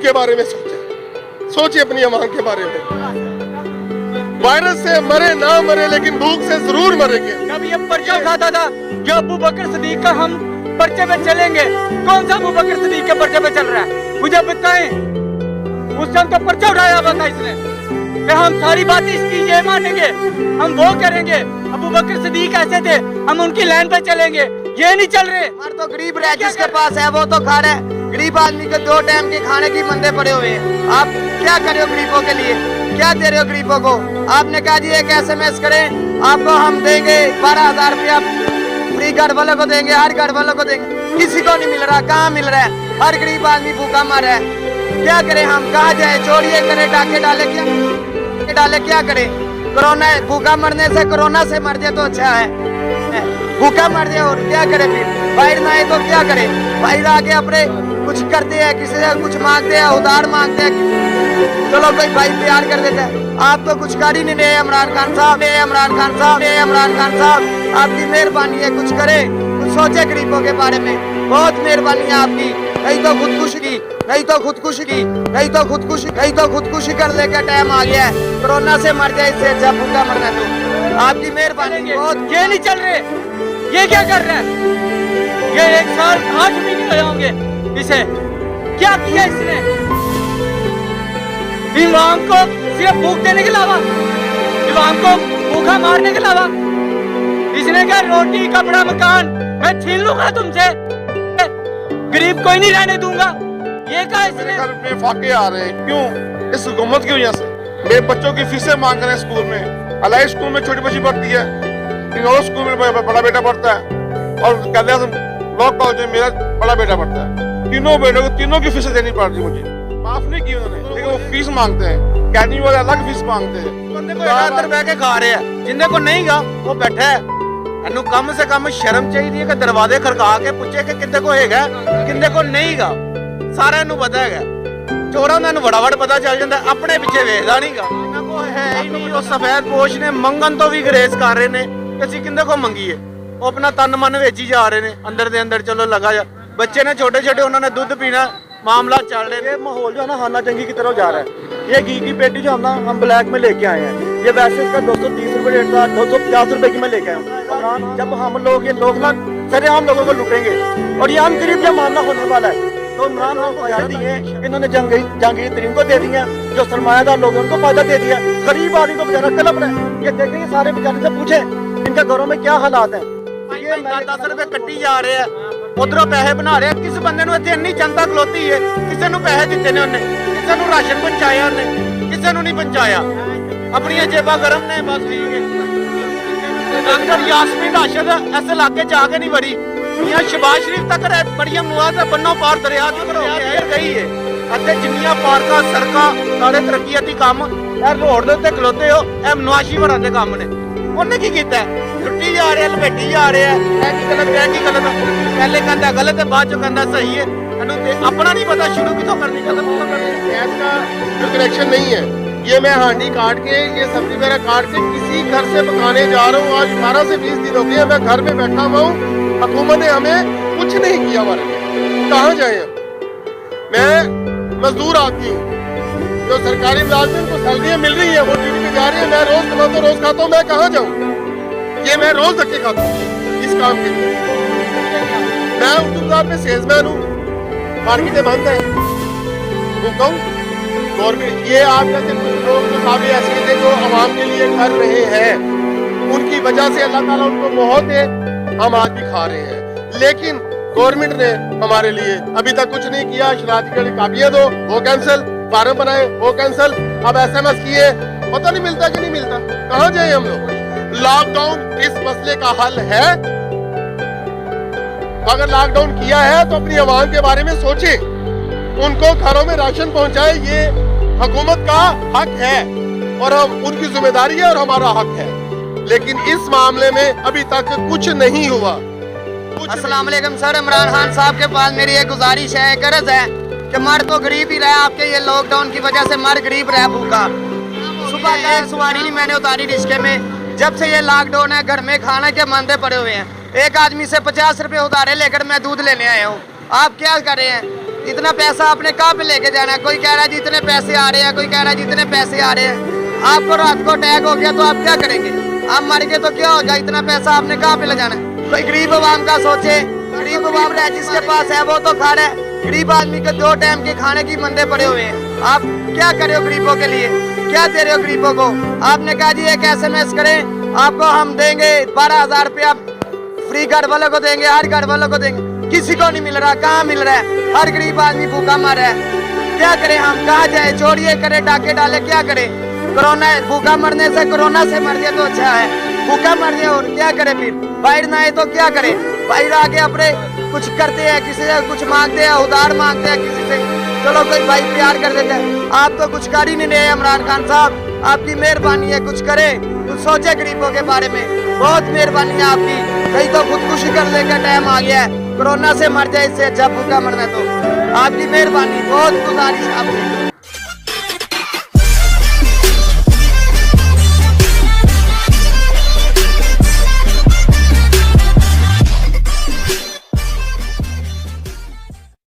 के बारे में सोचे अपनी आवाम के बारे में। वायरस से मरे ना मरे लेकिन भूख से जरूर मरेंगे। जब ये पर्चा उठाता था जो अबू बकर सिद्दीक का हम पर्चे पे चलेंगे, कौन सा अबू बकर सिद्दीक के पर्चे पे चल रहा है मुझे बताएं। उस टाइम तो पर्चा उठाया हुआ था इसने कि हम सारी बातें इसकी ये मानेंगे, हम वो करेंगे। अबू बकर सिद्दीक ऐसे थे, हम उनकी लाइन पे चलेंगे, ये नहीं चल रहे। हमारे तो गरीब रह जिसके पास है वो तो खा रहा है। गरीब आदमी के 2 टाइम के खाने की मंदे पड़े हुए हैं। आप क्या कर रहे हो गरीबों के लिए, क्या दे रहे हो गरीबों को? आपने कहा जी एक SMS करें आपको हम देंगे 12,000 रुपया फ्री, घर वालों को देंगे, हर घर वालों को देंगे। किसी को नहीं मिल रहा, कहाँ मिल रहा है? हर गरीब आदमी भूखा मर रहा है। क्या करें हम, कहाँ जाए? चोरिये करें, डाके डाले, क्या करें? कोरोना, भूखा मरने से कोरोना से मर जाए तो अच्छा है, भूखा मर जाए और क्या करे? फिर बाहर ना आए तो क्या करे? बाहर आके अपने कुछ करते हैं, किसी से कुछ मांगते हैं, उधार मांगते हैं, चलो कोई भाई प्यार कर देता है। आप तो कुछ कर ही नहीं रहे इमरान खान साहब, इमरान खान साहब, इमरान खान साहब। आपकी मेहरबानी है, कुछ करे, कुछ सोचे गरीबों के बारे में। बहुत मेहरबानी है आपकी। नहीं तो खुदकुशी की, नहीं तो खुदकुशी की, नहीं तो खुदकुशी, नहीं तो खुदकुशी कर ले। क्या टाइम आ गया है, कोरोना से मर जाए, इससे अच्छा भूखा मरना। तो आपकी मेहरबानी। बहुत ये नहीं चल रहे, ये क्या कर रहा है? ये 1 साल 8 महीने हुए होंगे इसे, क्या किया इसने? इमाम को सिर्फ भूख देने के अलावा, इमाम को भूखा मारने के अलावा इसने क्या रोटी कपड़ा मकान मैं छीन लूंगा तुमसे, गरीब कोई नहीं रहने दूंगा। ये क्या इसने? घर में फाके आ रहे हैं, क्यों? इस हुकूमत की वजह से। मेरे बच्चों की फीसें मांग रहे हैं स्कूल में। अलाई स्कूल में छोटी बच्ची पढ़ती है, और स्कूल में बड़ा बेटा पढ़ता है, और कहते हैं लॉ कॉलेज में मेरा बड़ा बेटा पढ़ता है। तीनों बेटों को तीनों की फीसें देनी पड़ रही मुझे। माफ नहीं की उन्होंने, लेकिन वो फीस मांगते हैं। कैंटीन वाले अलग फीस मांगते हैं। बंदे को अंदर बह के खा रहे हैं, जिंदे को नहीं गा वो बैठा है। ਇਹਨੂੰ कम से कम शर्म चाहिए है कि दरवाजे खड़का के पूछे कि किंदे को हैगा किंदे को नहीं गा। साਰਿਆਂ ਨੂੰ ਪਤਾ ਹੈਗਾ, ਚੋਰਾਂ ਦਾ ਨੂੰ ਵੜਾਵੜ ਪਤਾ ਚੱਲ ਜਾਂਦਾ, ਆਪਣੇ ਪਿੱਛੇ ਵੇਖਦਾ ਨਹੀਂਗਾ। ਇਹਨਾਂ ਕੋ ਹੈ ਹੀ ਨਹੀਂ। ਉਹ ਸਫੈਦ ਪੋਸ਼ ਨੇ ਮੰਗਣ ਤੋਂ ਵੀ ਗਰੇਜ਼ ਕਰ ਰਹੇ ਨੇ ਕਿ ਅਸੀਂ ਕਿੰਦੇ ਕੋ ਮੰਗੀਏ। ਉਹ ਆਪਣਾ ਤਨ ਮਨ ਵੇਚੀ ਜਾ ਰਹੇ ਨੇ ਅੰਦਰ ਦੇ ਅੰਦਰ। ਚਲੋ लगा जा, बच्चे ने छोटे छोटे उन्होंने दूध पीना, मामला चल रहे। ये माहौल जो है ना हाना जंगी की तरफ जा रहा है। ये घी की पेटी जो हम ब्लैक में लेके आए हैं, ये वैसे इसका 230 रुपए रेट था, 250 रुपए की मैं लेके आया हूँ। जब हम लोग ये लोग ना सरेआम लोगों को लूटेंगे और ये हम गरीब का मामला होने वाला है, तो इमरान खान को फायदा दिए, इन्होंने जहांगीर तरीन को दे दिया, जो सरमायादार लोग हैं उनको फायदा दे दिया। गरीब आदमी को बेचारा तलब रहे। ये देखें, ये सारे बेचारे से पूछे इनके घरों में क्या हालात है। 10 रुपए कट्टी जा रहे हैं, उधरों पैसे बना रहे। किस बंदे ਨੂੰ ਇੱਥੇ ਇੰਨੀ ਜਨਤਾ ਖਲੋਤੀ ਹੈ, ਕਿਸੇ ਨੂੰ ਪੈਸੇ ਦਿੱਤੇ ਨੇ ਉਹਨੇ, ਕਿਸੇ ਨੂੰ ਰਾਸ਼ਨ ਪਹੁੰਚਾਇਆ ਉਹਨੇ, ਕਿਸੇ ਨੂੰ ਨਹੀਂ ਪਹੁੰਚਾਇਆ। ਆਪਣੀਆਂ ਜੇਬਾਂ ਗਰਮ ਨੇ ਬਸ। ਠੀਕ ਹੈ, ਡਾਕਟਰ यास्मीन राशिद इस इलाके च आके नहीं बढ़ी। यहाँ शबाज शरीफ तक बड़िया मुआज बन्नों पार दरिया गई है। ਇੱਥੇ ਜਿੰਨੀਆਂ ਪਾਰਕਾਂ ਸੜਕਾਂ ਸਾਰੇ ਤਰੱਕੀਆਤੀ ਕੰਮ ਇਹ ਰੋਡ ਦੇ ਉੱਤੇ ਖਲੋਤੇ ਹੋ, ਇਹ ਮਨਵਾਸ਼ੀ ਭਰਨ ਦੇ ਕੰਮ ਨੇ। ਉਹਨੇ ਕੀ ਕੀਤਾ? ਲੁੱਟੀ ਜਾ ਰਿਹਾ, ਲਪੇਟੀ ਜਾ ਰਿਹਾ। ਇਹ ਕੀ ਗਲਤ ਹੈ, ਕੀ ਗਲਤ? ਪਹਿਲੇ ਕਹਿੰਦਾ ਗਲਤ ਹੈ, ਬਾਅਦ ਚੋਂ ਕਹਿੰਦਾ सही है। ਇਹਨੂੰ ਤੇ ਆਪਣਾ नहीं पता शुरू कितों करनी, खत्म कितों करनी। गैस का जो कनेक्शन नहीं है, ये मैं हांडी काट के, ये सब्जी वगैरह काट के किसी घर से पकाने जा रहा हूँ। आज 18 से 20 दिन हो गए मैं घर में बैठा हुआ हूँ। हुकूमत ने हमें कुछ नहीं किया हमारे लिए। कहाँ जाए हम? मैं मजदूर आदमी हूँ, जो सरकारी मुलाजिम को सैलरियाँ मिल रही है, वो ड्यूटी पे जा रही है। मैं रोज कमाता हूँ, रोज खाता हूँ, मैं कहाँ जाऊँ? ये मैं रोज धक्के खाता हूँ इस काम के लिए। मैं उर्दू बाजार में सेल्समैन हूँ, मार्केटें बंद है। भूखा हूँ। गवर्नमेंट ये आप जैसे कुछ लोग जो काबिल ऐसे थे जो आवाम के लिए कर रहे हैं, उनकी वजह से अल्लाह ताला उनको मोहत है, हम आज भी खा रहे हैं। लेकिन गवर्नमेंट ने हमारे लिए अभी तक कुछ नहीं किया। शरारती काबिलियत दो, वो कैंसिल, फार्म बनाए, वो कैंसिल, अब SMS किए, पता नहीं मिलता कि नहीं मिलता। कहाँ जाए हम लोग? लॉकडाउन इस मसले का हल है? अगर लॉकडाउन किया है तो अपनी आवाम के बारे में सोचे, उनको घरों में राशन पहुंचाए। ये हुकूमत का हक है और हम उनकी जिम्मेदारी है और हमारा हक है। लेकिन इस मामले में अभी तक कुछ नहीं हुआ। अस्सलाम वालेकुम सर, इमरान खान साहब के पास मेरी एक गुजारिश है, एक अर्ज है कि मर तो गरीब ही रहा, आपके ये लॉकडाउन की वजह से मर गरीब रहा भूखा। सुबह का एक सवारी नहीं मैंने उतारी रिश्ते में। जब से ये लॉकडाउन है, घर में खाने के मंदे पड़े हुए हैं। एक आदमी से 50 रुपए उधारे लेकर मैं दूध लेने आया हूँ। आप क्या कर रहे हैं? इतना पैसा आपने कहाँ पे लेके जाना है? कोई कह रहा है जी इतने पैसे आ रहे हैं, कोई कह रहा है जी इतने पैसे आ रहे हैं। आपको रात को अटैक हो गया तो आप क्या करेंगे? आप मर गए तो क्या होगा? इतना पैसा आपने कहाँ पे ले जाना है? कोई गरीब आवाम का सोचे। गरीब आवाम है, जिसके पास है वो तो खा रहा है। गरीब आदमी को 2 टाइम के खाने की मंदे पड़े हुए हैं। आप क्या कर रहे हो गरीबों के लिए? क्या दे रहे हो गरीबों को? आपने कहा जी एक SMS करें, आपको हम देंगे 12,000 रुपया फ्री, घर वालों को देंगे, हर घर वालों को देंगे। किसी को नहीं मिल रहा। कहाँ मिल रहा है? हर गरीब आदमी भूखा मर रहा है। क्या करें हम? कहाँ जाए? चोरिये करें, डाके डाले, क्या करें? कोरोना, भूखा मरने से, कोरोना से मर गया तो अच्छा है। भूखा मर गया और क्या करे? फिर बाहर ना आए तो क्या करे? बाहर आके अपने कुछ करते हैं, किसी से कुछ मांगते हैं, उधार मांगते हैं किसी से। चलो कोई भाई प्यार कर देता है। आप तो कुछ कर ही नहीं रहे इमरान खान साहब। आपकी मेहरबानी है, कुछ करे, कुछ सोचे गरीबों के बारे में। बहुत मेहरबानी है आपकी। कहीं तो खुदकुशी करने का टाइम आ गया है। कोरोना से मर जाए, इससे अच्छा भूखा मरना। तो आपकी मेहरबानी, बहुत गुजारिश आपकी।